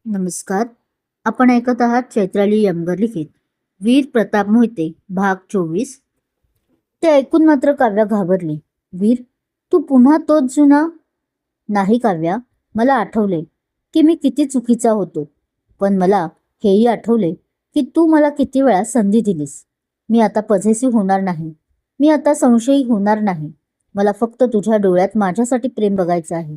नमस्कार. आपण ऐकत आहात चैत्राली यमगर लिखित वीर प्रताप मोहिते भाग 24. ते ऐकून मात्र काव्या घाबरली. वीर, तू पुन्हा तोच जुना? नाही काव्या, मला आठवले की मी किती चुकीचा होतो. पण मला हेही आठवले की तू मला किती वेळा संधी दिलीस. मी आता पझेसिव्ह होणार नाही. मी आता संशयी होणार नाही. मला फक्त तुझ्या डोळ्यात माझ्यासाठी प्रेम बघायचं आहे.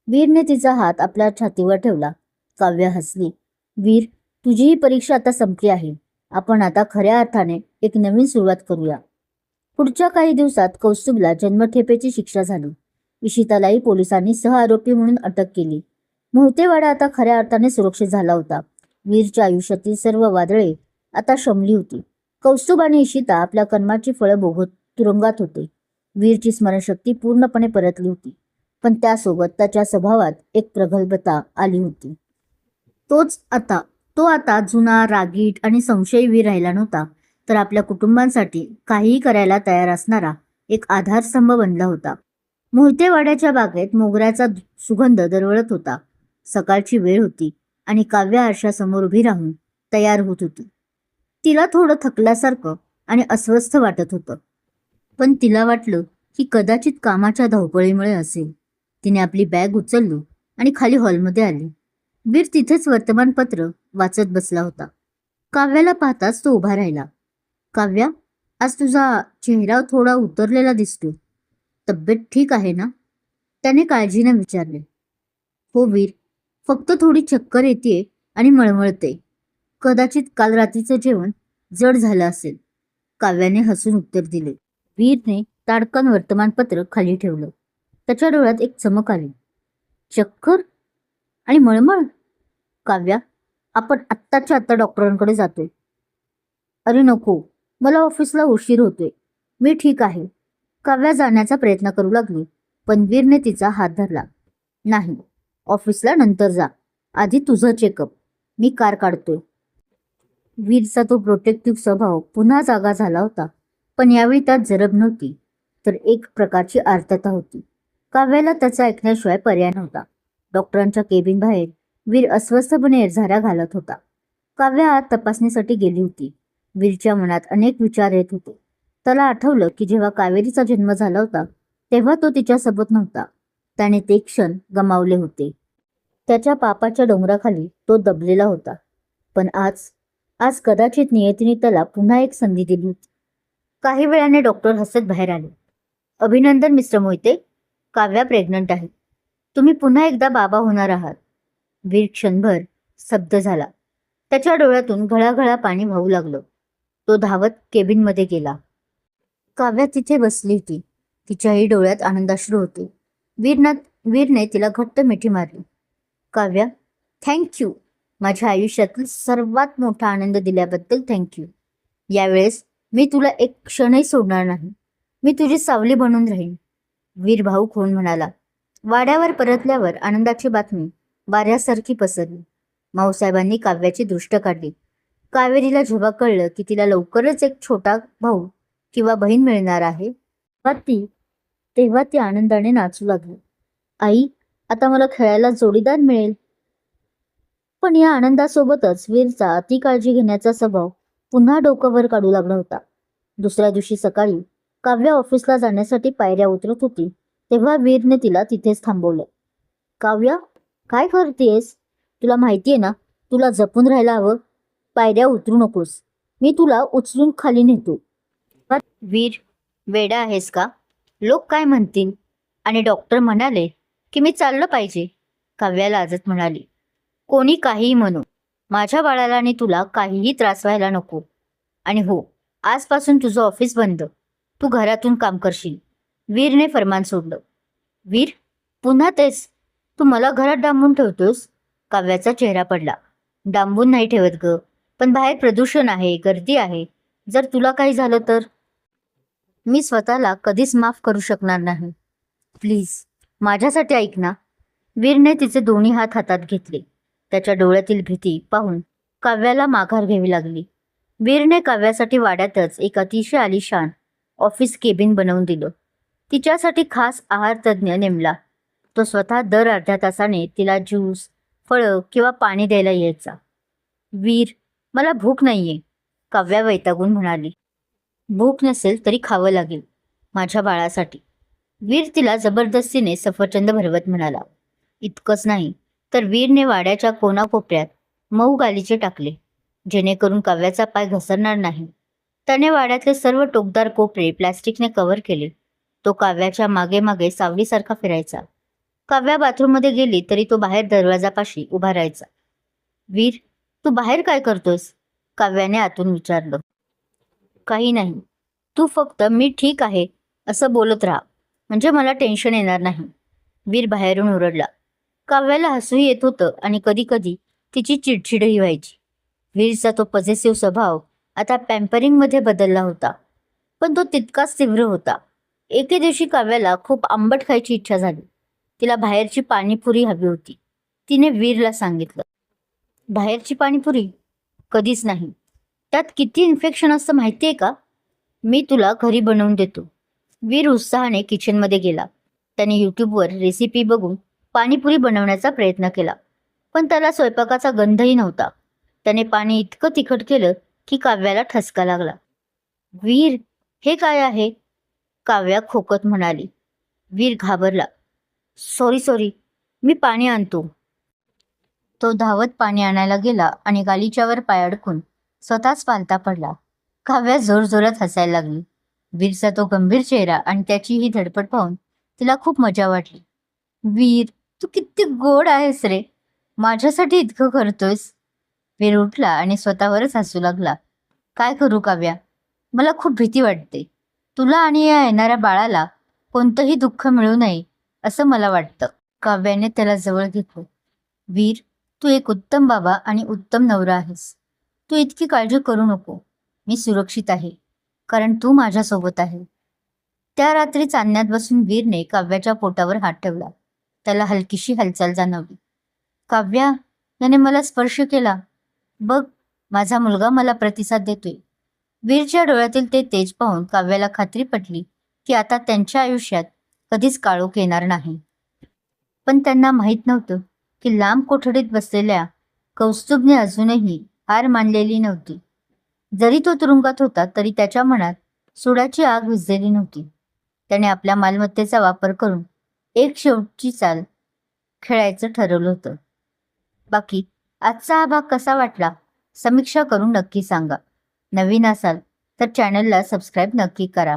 वीरने तिचा हात आपल्या छातीवर ठेवला. काव्या हसली. वीर, तुझी ही परीक्षा आता संपली आहे. आपण आता खऱ्या अर्थाने एक नवीन सुरुवात करूया. पुढच्या काही दिवसात कौस्तुभला जन्मठेपेची शिक्षा झाली. इशितालाही पोलिसांनी सहआरोपी म्हणून अटक केली. मोहितेवाडा आता खऱ्या अर्थाने सुरक्षित झाला होता. वीरच्या आयुष्यातील सर्व वादळे आता शमली होती. कौस्तुभ आणि इशिता आपल्या कर्माची फळं भोगत तुरुंगात होते. वीरची स्मरणशक्ती पूर्णपणे परतली होती, पण त्यासोबत त्याच्या स्वभावात एक प्रगल्भता आली होती. तो आता जुना, रागीट आणि संशयी वीर राहिला नव्हता, तर आपल्या कुटुंबांसाठी काहीही करायला तयार असणारा एक आधारस्तंभ बनला होता. मोहितेवाड्याच्या बागेत मोगऱ्याचा सुगंध दरवळत होता. सकाळची वेळ होती आणि काव्या आरशासमोर उभी राहून तयार होत होती. तिला थोडं थकल्यासारखं आणि अस्वस्थ वाटत होतं, पण तिला वाटलं की कदाचित कामाच्या धावपळीमुळे असेल. तिने आपली बॅग उचलली आणि खाली हॉलमध्ये आली. वीर तिथेच वर्तमानपत्र वाचत बसला होता. काव्याला पाहताच तो उभा राहिला. काव्या, आज तुझा चेहरा थोडा उतरलेला दिसतो. तब्येत ठीक आहे ना? त्याने काळजीने विचारले. हो वीर, फक्त थोडी चक्कर येते आणि मळमळते. कदाचित काल रात्रीचं जेवण जड झालं असेल, काव्याने हसून उत्तर दिले. वीरने ताडकन वर्तमानपत्र खाली ठेवलं. त्याच्या डोळ्यात एक चमक आली. चक्कर आणि मळमळ? काव्या, आपण आत्ताच्या आत्ता डॉक्टरांकडे जातोय. अरे नको, मला ऑफिसला उशीर होतोय. मी ठीक आहे. काव्या जाण्याचा प्रयत्न करू लागली, पण वीरने तिचा हात धरला. नाही, ऑफिसला नंतर जा. आधी तुझं चेकअप. मी कार काढतोय. वीरचा तो प्रोटेक्टिव्ह स्वभाव पुन्हा जागा झाला होता, पण यावेळी त्यात जरब नव्हती, तर एक प्रकारची आर्तता होती. काव्याला त्याचा ऐकण्याशिवाय पर्याय नव्हता. डॉक्टरांच्या केबिन बाहेर वीर अस्वस्थपणे झाऱ्या घालत होता. काव्या आत तपासणीसाठी गेली होती. वीरच्या मनात अनेक विचार येत होते. त्याला आठवलं की जेव्हा कावेरीचा जन्म झाला होता तेव्हा तो तिच्यासोबत नव्हता. त्याने ते क्षण गमावले होते. त्याच्या पापाच्या डोंगराखाली तो दबलेला होता. पण आज कदाचित नियतीने त्याला पुन्हा एक संधी दिली होती. काही वेळाने डॉक्टर हसत बाहेर आले. अभिनंदन मिस्टर मोहिते, काव्या प्रेग्नंट आहे. तुम्ही पुन्हा एकदा बाबा होणार आहात. वीर क्षणभर स्तब्ध झाला. त्याच्या डोळ्यातून घळाघळा पाणी वाहू लागलं. तो धावत केबिनमध्ये गेला. काव्या तिथे बसली होती. तिच्याही डोळ्यात आनंदाश्रू होते. वीरने तिला घट्ट मिठी मारली. काव्या, थँक्यू. माझ्या आयुष्यातील सर्वात मोठा आनंद दिल्याबद्दल थँक्यू. यावेळेस मी तुला एक क्षणही सोडणार नाही. मी तुझी सावली बनून राहीन. वीर भाऊक होऊन म्हणाला. वाड्यावर परतल्यावर आनंदाची बातमी वाऱ्यासारखी पसरली. माऊसाहेबांनी काव्याची दृष्ट काढली. कावेरीला जेव्हा कळलं की तिला लवकरच एक छोटा भाऊ किंवा बहीण मिळणार आहे, तेव्हा ती आनंदाने नाचू लागली. आई, आता मला खेळायला जोडीदार मिळेल. पण या आनंदासोबतच वीरचा अति काळजी घेण्याचा स्वभाव पुन्हा डोकं वर काढू लागला होता. दुसऱ्या दिवशी सकाळी काव्या ऑफिसला जाण्यासाठी पायऱ्या उतरत होती तेव्हा वीरने तिला तिथेच थांबवलं. काव्या, काय करतेस? तुला माहितीये ना, तुला जपून राहायला हवं. पायऱ्या उतरू नकोस. मी तुला उचलून खाली नेतो. वीर, वेडा आहेस का? लोक काय म्हणतील? आणि डॉक्टर म्हणाले की मी चाललं पाहिजे. काव्या लाजत म्हणाली. कोणी काहीही म्हणो, माझ्या बाळाला आणि तुला काहीही त्रास व्हायला नको. आणि हो, आजपासून तुझं ऑफिस बंद. तू घरातून काम करशील. वीरने फरमान सोडलं. वीर, पुन्हा तेच? तू मला घरात डांबून ठेवतोस? काव्याचा चेहरा पडला. डांबून नाही ठेवत ग, पण बाहेर प्रदूषण आहे, गर्दी आहे. जर तुला काही झालं तर? मी स्वतःला कधीच माफ करू शकणार नाही. प्लीज, माझ्यासाठी ऐक ना. वीरने तिचे दोन्ही हात हातात घेतले. त्याच्या डोळ्यातील भीती पाहून काव्याला माघार घ्यावी लागली. वीरने काव्यासाठी वाड्यातच एक अतिशय आलिशान ऑफिस केबिन बनवून दिलं. तिच्यासाठी खास आहार तज्ज्ञ नेमला. तो स्वतः दर अर्ध्या तासाने तिला ज्यूस, फळं किंवा पाणी द्यायला यायचा. वीर, मला भूक नाहीये, काव्या वैतागून म्हणाली. भूक नसेल तरी खावं लागेल, माझ्या बाळासाठी. वीर तिला जबरदस्तीने सफरचंद भरवत म्हणाला. इतकंच नाही तर वीरने वाड्याच्या कोनाकोपऱ्यात मऊ गालिचे टाकले, जेणेकरून काव्याचा पाय घसरणार नाही. त्याने वाड्यातले सर्व टोकदार कोपरे प्लॅस्टिकने कव्हर केले. तो काव्याच्या मागे मागे सावलीसारखा फिरायचा. काव्या बाथरूममध्ये गेली तरी तो बाहेर दरवाजापाशी उभा राहायचा. वीर, तू बाहेर काय करतोस? काव्याने आतून विचारलं. काही नाही, तू फक्त मी ठीक आहे असं बोलत राहा, म्हणजे मला टेन्शन येणार नाही, वीर बाहेरून ओरडला. काव्याला हसूही येत होतं आणि कधी कधी तिची चिडचिडही व्हायची. वीरचा तो पॉझिटिव्ह स्वभाव आता पॅम्परिंगमध्ये बदलला होता, पण तो तितकाच तीव्र होता. एके दिवशी काव्याला खूप आंबट खायची इच्छा झाली. तिला बाहेरची पाणीपुरी हवी होती. तिने वीरला सांगितलं. बाहेरची पाणीपुरी? कधीच नाही. त्यात किती इन्फेक्शन असतं माहिती आहे का? मी तुला घरी बनवून देतो. वीर उत्साहाने किचनमध्ये गेला. त्याने यूट्यूबवर रेसिपी बघून पाणीपुरी बनवण्याचा प्रयत्न केला, पण त्याला स्वयंपाकाचा गंधही नव्हता. त्याने पाणी इतकं तिखट केलं की काव्याला ठसका लागला. वीर, हे काय आहे? काव्या खोकत म्हणाली. वीर घाबरला. सॉरी सॉरी, मी पाणी आणतो. तो धावत पाणी आणायला गेला आणि गालिच्यावर पाय अडकून स्वतःच पालता पडला. काव्या जोरजोरात हसायला लागली. वीरचा तो गंभीर चेहरा आणि त्याची ही धडपड पाहून तिला खूप मजा वाटली. वीर, तू किती गोड आहेस रे, माझ्यासाठी इतकं करतोयस. वीर उठला आणि स्वतःवरच हसू लागला. काय करू काव्या, मला खूप भीती वाटते. तुला आणि या येणाऱ्या बाळाला कोणतंही दुःख मिळू नये असं मला वाटतं. काव्याने त्याला जवळ घेतलं. वीर, तू एक उत्तम बाबा आणि उत्तम नवरा आहेस. तू इतकी काळजी करू नको. मी सुरक्षित आहे, कारण तू माझ्यासोबत आहे. त्या रात्री चांदण्यात बसून वीरने काव्याच्या पोटावर हात ठेवला. त्याला हलकीशी हालचाल जाणवली. काव्या, याने मला स्पर्श केला. बघ, माझा मुलगा मला प्रतिसाद देतोय. वीरच्या डोळ्यातील ते तेज पाहून काव्याला खात्री पटली की आता त्यांच्या आयुष्यात कधीच काळोख येणार नाही. पण त्यांना माहीत नव्हतं की लांब कोठडीत बसलेल्या कौस्तुभने अजूनही हार मानलेली नव्हती. जरी तो तुरुंगात होता तरी त्याच्या मनात सुडाची आग विझलेली नव्हती. त्याने आपल्या मालमत्तेचा वापर करून एक शेवटची चाल खेळायचं ठरवलं होतं. बाकी आजचा हा भाग कसा वाटला समीक्षा करून नक्की सांगा. नवीन असाल तर चॅनलला सबस्क्राईब नक्की करा,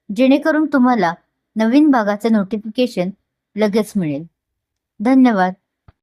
जेणेकरून तुम्हाला नवीन भागाचं नोटिफिकेशन लगेच मिळेल. धन्यवाद.